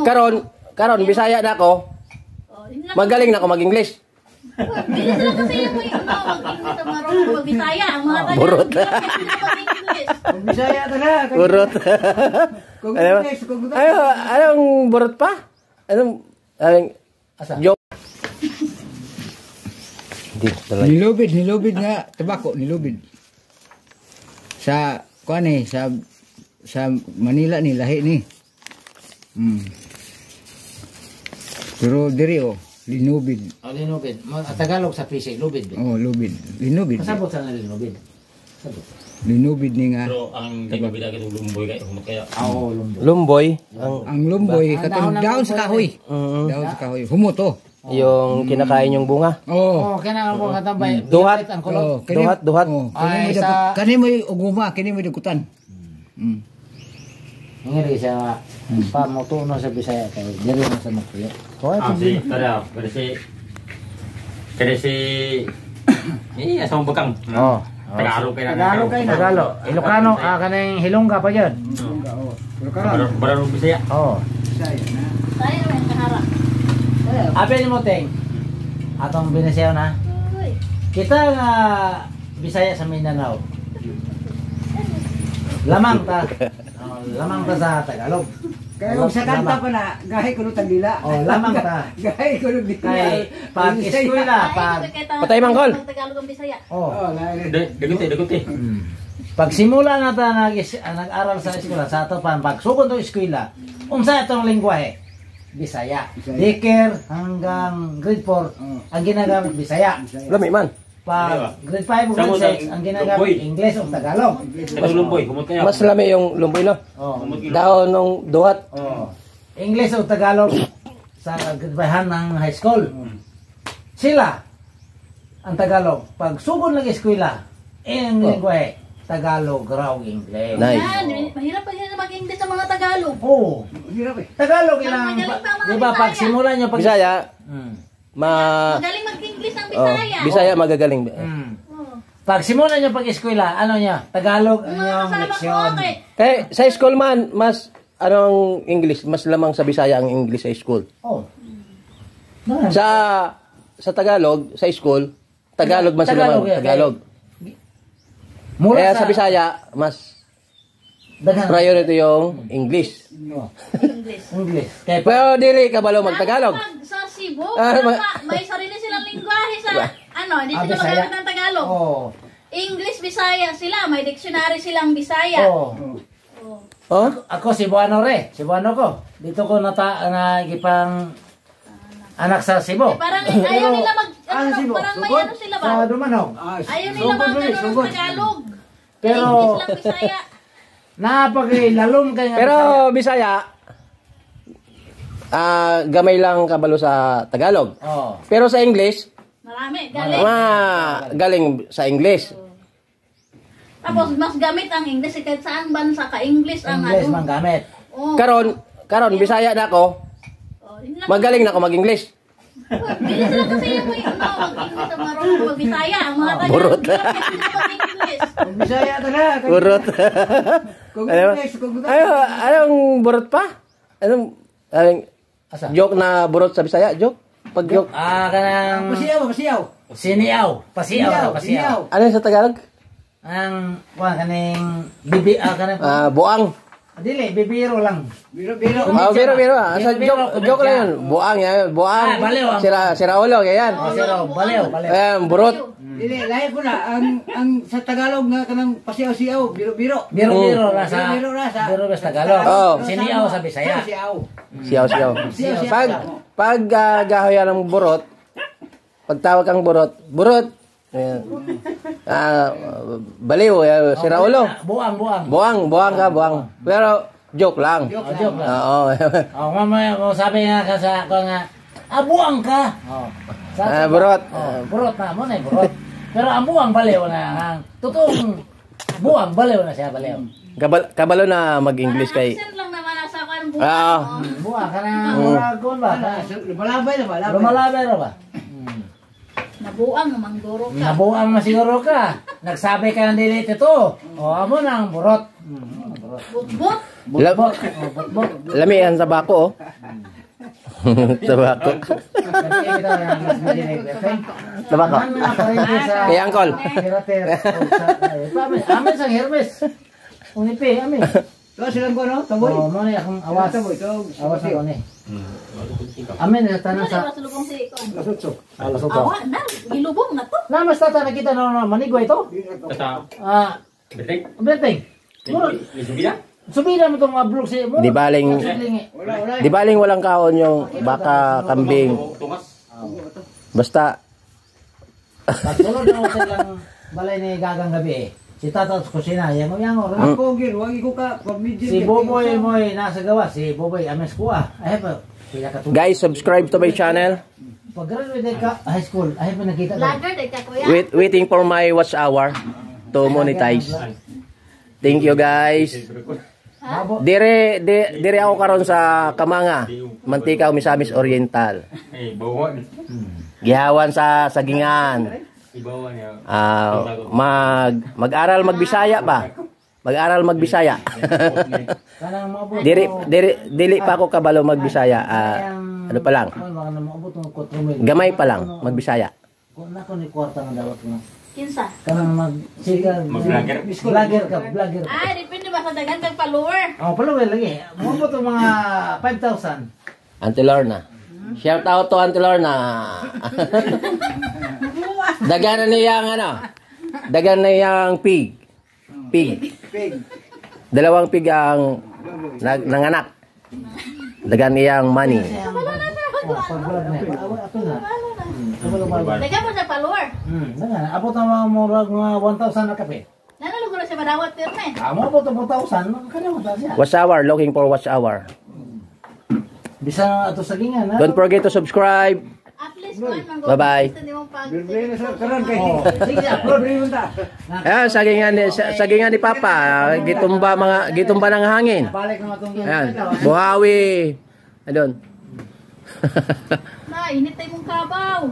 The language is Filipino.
Karon Bisaya na ako. Magaling na ako mag-English. Hindi sila kasi yung mag-English na marunong mag-Bisaya. Ang mga taga Burot. Bisaya talaga. Burot. Anong burot pa? Anong joke? Nilubid nga tabako, nilubid. Sa kuan eh, sa Manila ni lahi ni. Pero diri linubid. Linubid. Tagalog sa Pisig, lubid. Lubid. Linubid. Kasabot sa linubid. Sabot. Linubid ni nga. Pero ang libid agad yung lumboy kayo kaya. Lumboy. Ang lumboy katong daon sa kahoy. Daon sa kahoy. Humoto. Yung kinakain yung bunga. Kailangan mo katambay. Duhat. Duhat. Kani mo uguma, kini mo dukutan. Ngiri siya pamutuno sa Bisaya kay diri na sa Makuya. Kada si asong bakang. Tagalog kayo na. Tagalog. Ilocano kanang Hilongga pa diyan. Barang Bisaya. Bisaya na. Tayo naman kaharap. Apel mo teng. Atong binisayaw na. Kita nga Bisaya sa Mindanao. Lamang ta sa Tagalog. Kaya sa kanta pa na, gahay ko nung tagdila. Lamang ta. Gahay ko nung dila. Kay pag eskwela, Patay manggol. Tagalog ang Bisaya. Daguti. Pag simula na ta nag-aral sa eskwela, sa ato pa, pag sugod ng eskwela, unsa itong lingwahe? Bisaya. Daycare hanggang grade 4, ang ginagamit Bisaya. Lami man. Pag grade 5 o grade 6, ang ginagamit English o Tagalog. Lumboy, humot kayo. Mas lami yung lumboy, no? Daon ng duhat. English o Tagalog sa grade 5 ng high school. Sila, ang Tagalog, pag sugod ng eskwela, ang lingwahe, Tagalog raw English. Nice. Mahirap pa sila mag-English sa mga Tagalog. Tagalog ilang, di ba pag simula nyo pag... Bisaya, magaling mag-English ang Bisaya. Bisaya magagaling. Pag simula nyo pag eskwela, ano nyo? Tagalog ang yung leksyon. Kaya sa school man, mas anong English, mas lamang sa Bisaya ang English sa school. Sa Tagalog, sa school, Tagalog mas lamang Tagalog. Kaya sa Bisaya, mas priority yung English. English. Pero dili kabalo mag-Tagalog. Sa Cebu, may sarili silang lingwahe sa hindi sila magamit ng Tagalog. English, Bisaya sila, may dictionary silang Bisaya. Ako Cebuano Cebuano ko. Dito ko nagipang anak sa Cebu. Parang ayaw nila parang may ano sila ba? Sa Dumanog. Ayaw nila ng Tagalog. Pero English lang Bisaya. Napag-lalom kayo. Pero Bisaya, gamay lang kabalo sa Tagalog. Pero sa English, marami, galing. Galing sa English. Tapos mas gamit ang English kahit saan bansa ka English ang English man gamit. Karon Bisaya na ako. Magaling na ako mag-English. Hindi sila kasi yung mag-English na marunong mag-Bisaya. Ang mga taga Burot. Bisaya talaga. Burot. Anong burot pa? Anong joke na burot sa Bisaya? Joke? Pag-joke? Kanang... Pasiyaw. Siniaw. Pasiyaw. Ano sa Tagalog? Ang... kaning... Bibi... kanang... Buang. Dili, bibiro lang. Biro. Biro. Sa joke lang yun. Buang yan. Buang. Baliw. Sira ulo. Yan. Baliw. Burot. Dili, lahi po na. Ang sa Tagalog nga kanang pasiyaw-siyaw. Biro. Biro sa Tagalog. Siniaw sa Bisaya. Siyaw. Pag gahoy ng burot, pag tawag kang burot, baliw, sira ulo. Buang ka. Pero joke lang. Joke lang. Oo. Mamaya mo sabi nga sa ako nga, buang ka. Burot. Burot na mo na burot. Pero ang buang baliw na, ang totoong buang baliw na siya baliw. Kabalo na mag-English kay. Accent lang naman nasa kan buang. Buang ka na muragon ba? Lumalabay na ba? Nabuang naman guro ka. Nabuang na siguro ka. Nagsabi ka ng dili ito. Amo na ang burot. Butbut. Lam- Lamihan sa bako, oh. Sa bako. Sa bako. Kaya angkol. Amin sa Hermes. Unipi, amin. Ito silang ko, no? Tamboy. Oh, mo ni akong awas. Tamboy, ito. Awas ako ni. Amin na tanong Ano sa ba sulubong si Ikon? Lasutso. alas ito. Awa na, gilubong na to. Namas tata nakita na manigwa ito. Kata, Ah, betek, beteng. Muro, isubila. subira mo itong mga blok si mo. Di baling, Wala. di baling walang kaon yung baka, kambing. Tungas. Basta, Pagtulog na ako sa ilang balay ni Gagang gabi eh. Si Tata sa kusina, yango. Ako, Gil, wag ko ka. Pag medyo. Si Boboy mo'y nasa gawa. Si Boboy ames kuha. Ay pa. Kaya katulog. guys, subscribe to my channel. Pag graduate ka high school, ay pa nakita ka. Vlogger, day ka kuya. Waiting for my watch hour to monetize. Thank you guys. Dire ako karon sa Kamanga, Mantika, Misamis Oriental. Eh, bawon. Gihawan sa Sagingan. Ibawan niya. Mag-aral magbisaya pa. Mag-aral magbisaya. Kanang maabot. Dili pa ako kabalo magbisaya. Ano pa lang? Ano maabot ng 4 mil. Gamay pa lang magbisaya. Kung nako ni kwarta nga dapat mo. Kinsa? Kanang Mag-vlogger. Vlogger ka, vlogger. Ay, depende ba sa dagan kag follower? Oh, palawel lagi. Maabot ng mga 5,000. Auntie Lorna. Shout out to Auntie Lorna. Daganan niya ang ano? Dagan na yung pig. Pig. Dalawang pig ang nanganak. Dagan niya ang money. Oh, pag-vlog na. Ako na. Dagan mo sa follower. Abot na mga murag mga 1,000 na kape. Nanalo ko na siya madawat pirme. Mo abot ng 1,000, kanya mo siya. Watch hour. Looking for watch hour. Bisa ato sa gingan, ha? Don't forget to subscribe. At least one man go. Bye-bye. Gusto niyo pag Birthday na sa karan kay. Oh, sige, upload. Ayan, sagingan ni Papa. Gitumba ng hangin. Balik na matong Ayan. Buhawi. Adon. na init tay mong kabaw.